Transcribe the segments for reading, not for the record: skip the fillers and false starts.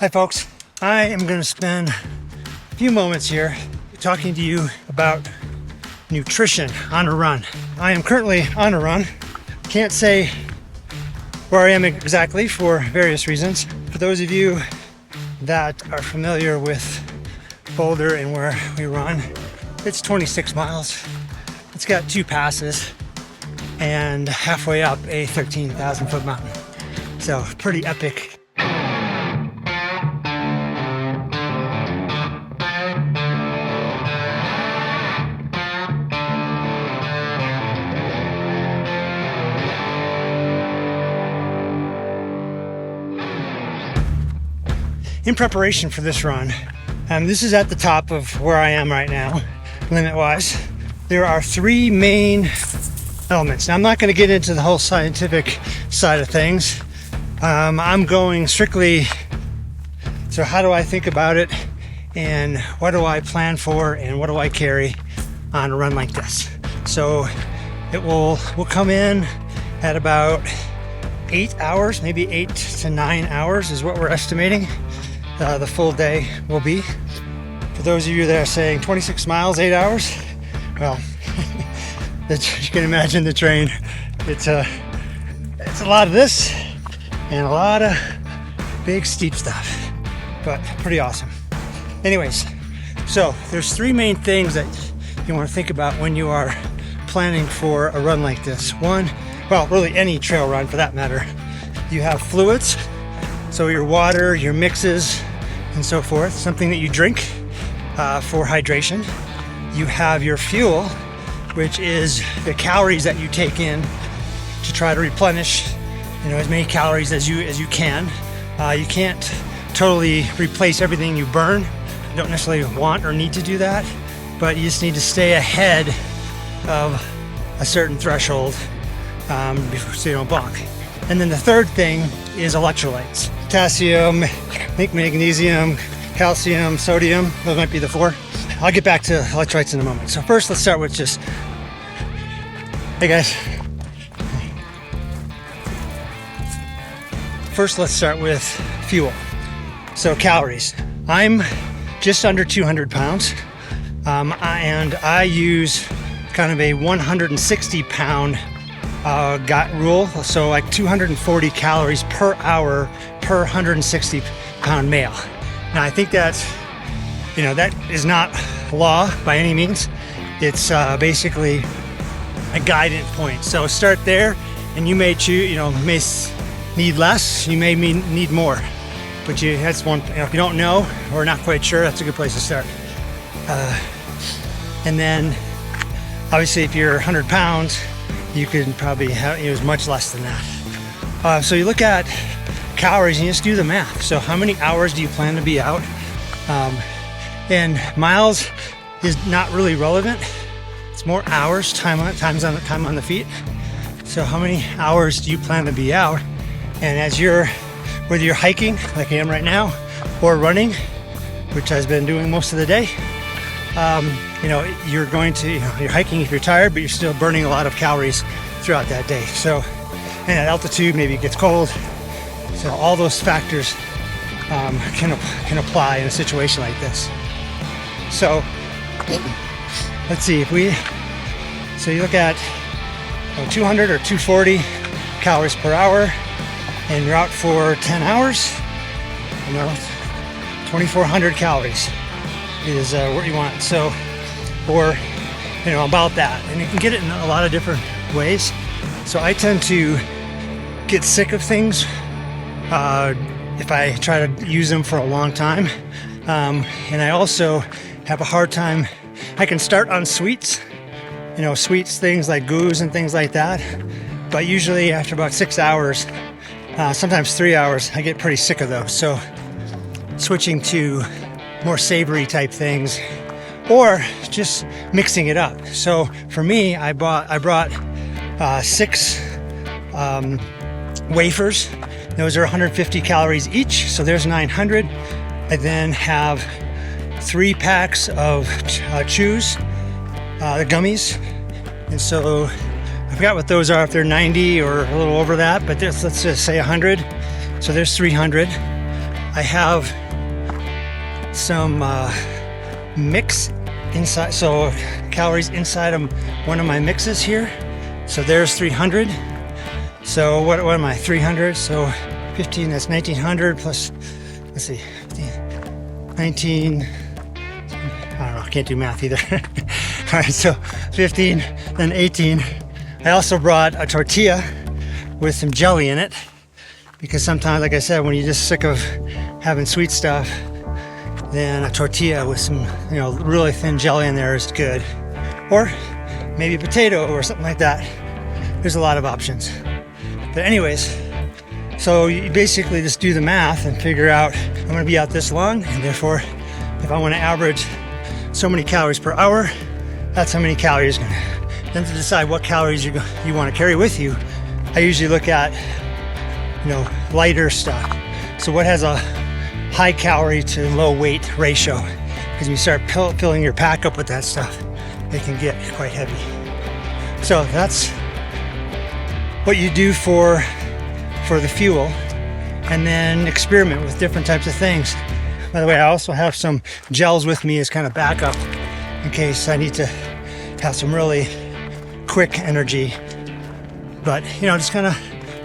Hi folks, I am going to spend a few moments here talking to you about nutrition on a run. I am currently on a run. Can't say where I am exactly for various reasons. For those of you that are familiar with Boulder and where we run, it's 26 miles. It's got 2 passes and halfway up a 13,000 foot mountain. So pretty epic. In preparation for this run, this is at the top of where I am right now, limit-wise. There are 3 main elements. Now, I'm not going to get into the whole scientific side of things. I'm going strictly, so how do I think about it, and what do I plan for, and what do I carry on a run like this? So it will come in at about 8 hours, maybe 8 to 9 hours is what we're estimating. The full day will be. For those of you that are saying 26 miles, 8 hours, well, you can imagine the train. It's a lot of this and a lot of big steep stuff, but pretty awesome. Anyways, so there's 3 main things that you want to think about when you are planning for a run like this. One, well, really any trail run for that matter. You have fluids, so your water, your mixes, and so forth, something that you drink for hydration. You have your fuel, which is the calories that you take in to try to replenish, as many calories as you can. You can't totally replace everything you burn. You don't necessarily want or need to do that, but you just need to stay ahead of a certain threshold so you don't bonk. And then the third thing is electrolytes. Potassium, I think magnesium, calcium, sodium, those might be the 4. I'll get back to electrolytes in a moment. So first, let's start with just, hey guys. First, let's start with fuel. So calories. I'm just under 200 pounds, and I use kind of a 160 pound gut rule, so like 240 calories per hour per 160 pound male. Now I think that's, that is not law by any means. It's basically a guidance point. So start there, and you may choose, may need less, you may need more, but that's one. If you don't know or not quite sure, that's a good place to start. And then obviously if you're 100 pounds, you could probably use much less than that. So you look at calories and you just do the math. So how many hours do you plan to be out? And miles is not really relevant. It's more hours, time on the feet. So how many hours do you plan to be out? And whether you're hiking like I am right now, or running, which I've been doing most of the day, you're going to, you're hiking if you're tired, but you're still burning a lot of calories throughout that day. So, and at altitude, maybe it gets cold. So all those factors can apply in a situation like this. So let's see so you look at 200 or 240 calories per hour, and you're out for 10 hours, 2,400 calories is what you want. So, or about that, and you can get it in a lot of different ways. So I tend to get sick of things if I try to use them for a long time, and I also have a hard time. I can start on sweets, sweets, things like goos and things like that, but usually after about 6 hours, sometimes 3 hours, I get pretty sick of those. So switching to more savory type things, or just mixing it up. So for me, I brought 6 wafers. Those are 150 calories each, so there's 900. I then have 3 packs of chews, gummies, and so I forgot what those are, if they're 90 or a little over that, but let's just say 100. So there's 300. I have some mix inside, so calories inside of one of my mixes here. So there's 300. So what am I, 300? So 15, that's 1900 plus, let's see, 15, 19, I don't know, I can't do math either. All right, so 15, then 18. I also brought a tortilla with some jelly in it, because sometimes, like I said, when you're just sick of having sweet stuff, then a tortilla with some, really thin jelly in there is good. Or maybe a potato or something like that. There's a lot of options. But anyways, so you basically just do the math and figure out, I'm gonna be out this long, and therefore, if I wanna average so many calories per hour, that's how many calories. Then to decide what calories you wanna carry with you, I usually look at, lighter stuff. So what has a high calorie to low weight ratio? Because when you start filling your pack up with that stuff, it can get quite heavy. So that's what you do for the fuel, and then experiment with different types of things. By the way, I also have some gels with me as kind of backup in case I need to have some really quick energy. But just kind of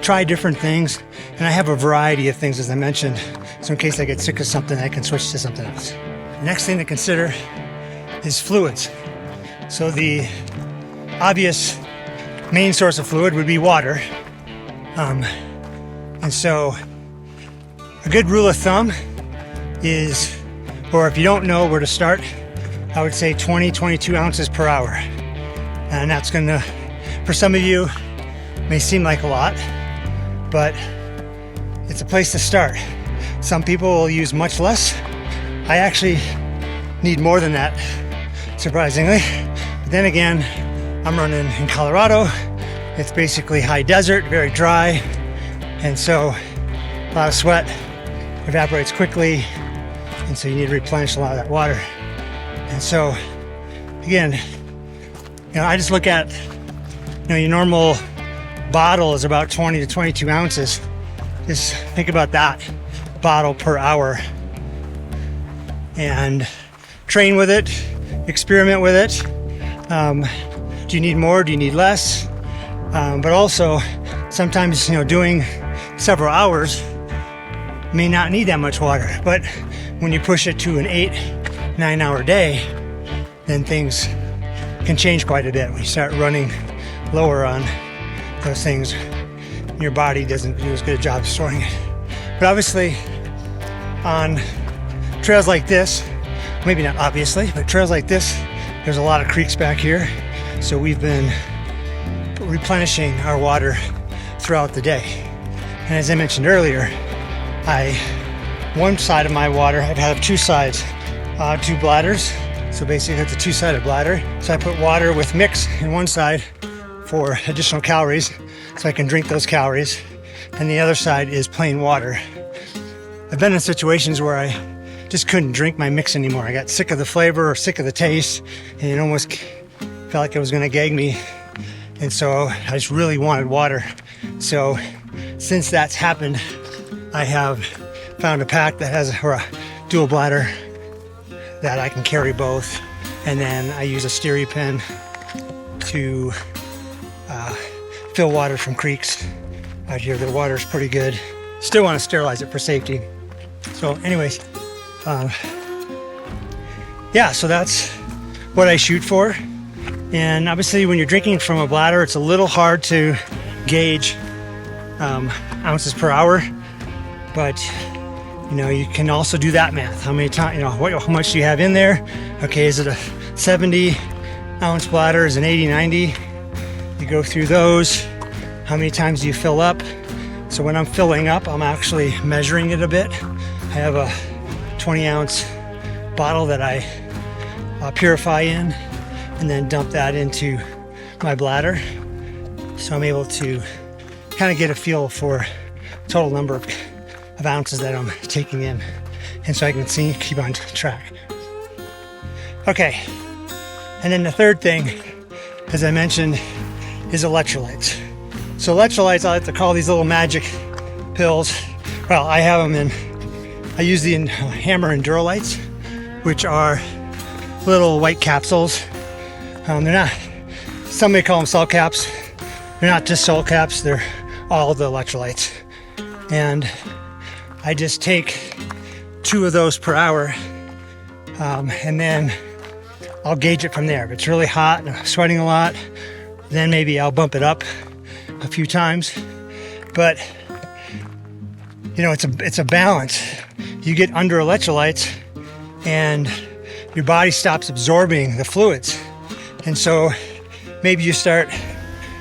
try different things, and I have a variety of things, as I mentioned, so in case I get sick of something, I can switch to something else. The next thing to consider is fluids. So the obvious main source of fluid would be water. And so a good rule of thumb is, or if you don't know where to start, I would say 22 ounces per hour. And that's gonna, for some of you, may seem like a lot, but it's a place to start. Some people will use much less. I actually need more than that, surprisingly. But then again, I'm running in Colorado. It's basically high desert, very dry, and so a lot of sweat evaporates quickly, and so you need to replenish a lot of that water. And so, again, I just look at, your normal bottle is about 20 to 22 ounces. Just think about that bottle per hour and train with it, experiment with it. Do you need more? Do you need less? But also, sometimes, doing several hours may not need that much water. But when you push it to an 8-9 hour day, then things can change quite a bit. When you start running lower on those things, your body doesn't do as good a job of storing it. But obviously, on trails like this, maybe not obviously, but trails like this, there's a lot of creeks back here. So we've been replenishing our water throughout the day. And as I mentioned earlier, one side of my water, I have two sides, two bladders. So basically it's a two-sided bladder. So I put water with mix in one side for additional calories, so I can drink those calories. And the other side is plain water. I've been in situations where I just couldn't drink my mix anymore. I got sick of the flavor or sick of the taste, and it almost felt like it was gonna gag me. And so I just really wanted water. So since that's happened, I have found a pack that has a dual bladder that I can carry both. And then I use a Stereo pen to fill water from creeks out here. The water is pretty good. Still want to sterilize it for safety. So anyways, so that's what I shoot for. And obviously when you're drinking from a bladder, it's a little hard to gauge ounces per hour, but you can also do that math. How many times, how much do you have in there? Okay, is it a 70 ounce bladder? Is it an 80, 90? You go through those. How many times do you fill up? So when I'm filling up, I'm actually measuring it a bit. I have a 20 ounce bottle that I purify in and then dump that into my bladder. So I'm able to kind of get a feel for total number of ounces that I'm taking in. And so I can keep on track. Okay. And then the third thing, as I mentioned, is electrolytes. So electrolytes, I like to call these little magic pills. Well, I have them in I use the Hammer Endurolytes, which are little white capsules. They're not, some may call them salt caps. They're not just salt caps, they're all the electrolytes. And I just take 2 of those per hour, and then I'll gauge it from there. If it's really hot and I'm sweating a lot, then maybe I'll bump it up a few times. But you know, it's a balance. You get under electrolytes and your body stops absorbing the fluids. And so maybe you start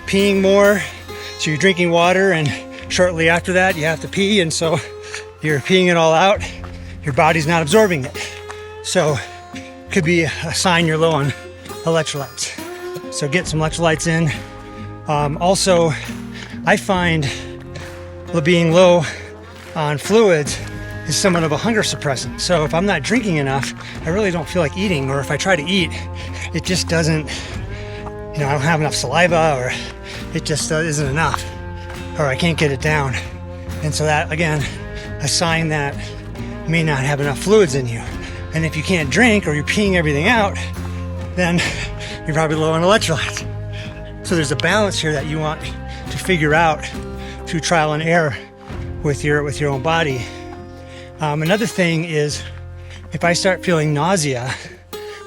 peeing more, so you're drinking water, and shortly after that you have to pee, and so you're peeing it all out. Your body's not absorbing it. So it could be a sign you're low on electrolytes. So get some electrolytes in. Also, I find being low on fluids is somewhat of a hunger suppressant. So if I'm not drinking enough, I really don't feel like eating, or if I try to eat, it just doesn't, you know, I don't have enough saliva, or it just isn't enough, or I can't get it down. And so that, again, a sign that you may not have enough fluids in you. And if you can't drink, or you're peeing everything out, then you're probably low on electrolytes. So there's a balance here that you want to figure out through trial and error with your own body. Another thing is, if I start feeling nausea,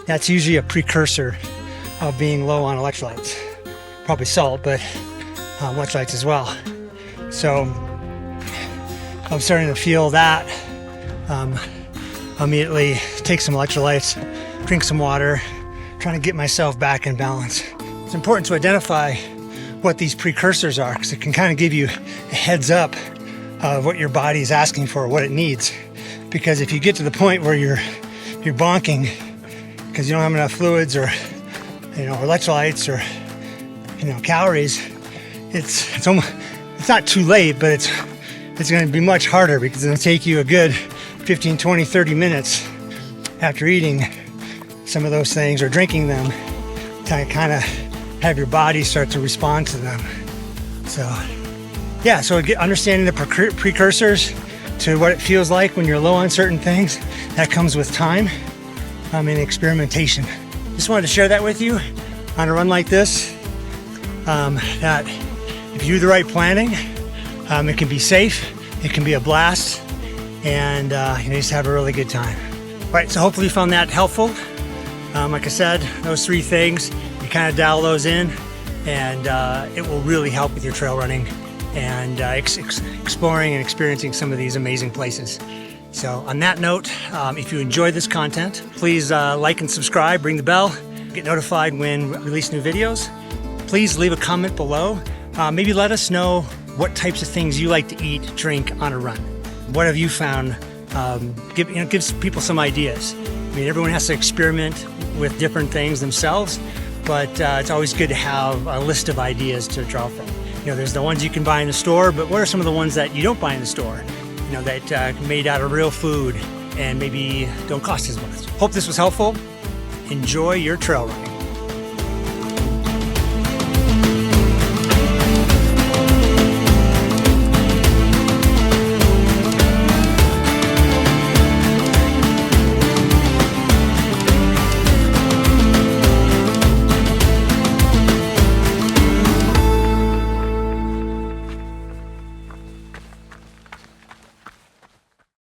that's usually a precursor of being low on electrolytes. Probably salt, but electrolytes as well. So I'm starting to feel that. Immediately take some electrolytes, drink some water, trying to get myself back in balance. It's important to identify what these precursors are, because it can kind of give you a heads up of what your body is asking for, what it needs. Because if you get to the point where you're bonking because you don't have enough fluids, or electrolytes, or calories, it's not too late, but it's going to be much harder, because it's going to take you a good 15, 20, 30 minutes after eating some of those things or drinking them to kind of have your body start to respond to them. So yeah, so understanding the precursors to what it feels like when you're low on certain things, that comes with time and experimentation. Just wanted to share that with you on a run like this, that if you do the right planning, it can be safe, it can be a blast, and you just have a really good time. All right, so hopefully you found that helpful. Like I said, those 3 things, you kind of dial those in, and it will really help with your trail running and exploring and experiencing some of these amazing places. So on that note, if you enjoyed this content, please like and subscribe, ring the bell, get notified when we release new videos. Please leave a comment below. Maybe let us know what types of things you like to eat, drink on a run. What have you found? Gives people some ideas. I mean, everyone has to experiment with different things themselves, but it's always good to have a list of ideas to draw from. There's the ones you can buy in the store, but what are some of the ones that you don't buy in the store? That made out of real food and maybe don't cost as much. Hope this was helpful. Enjoy your trail running.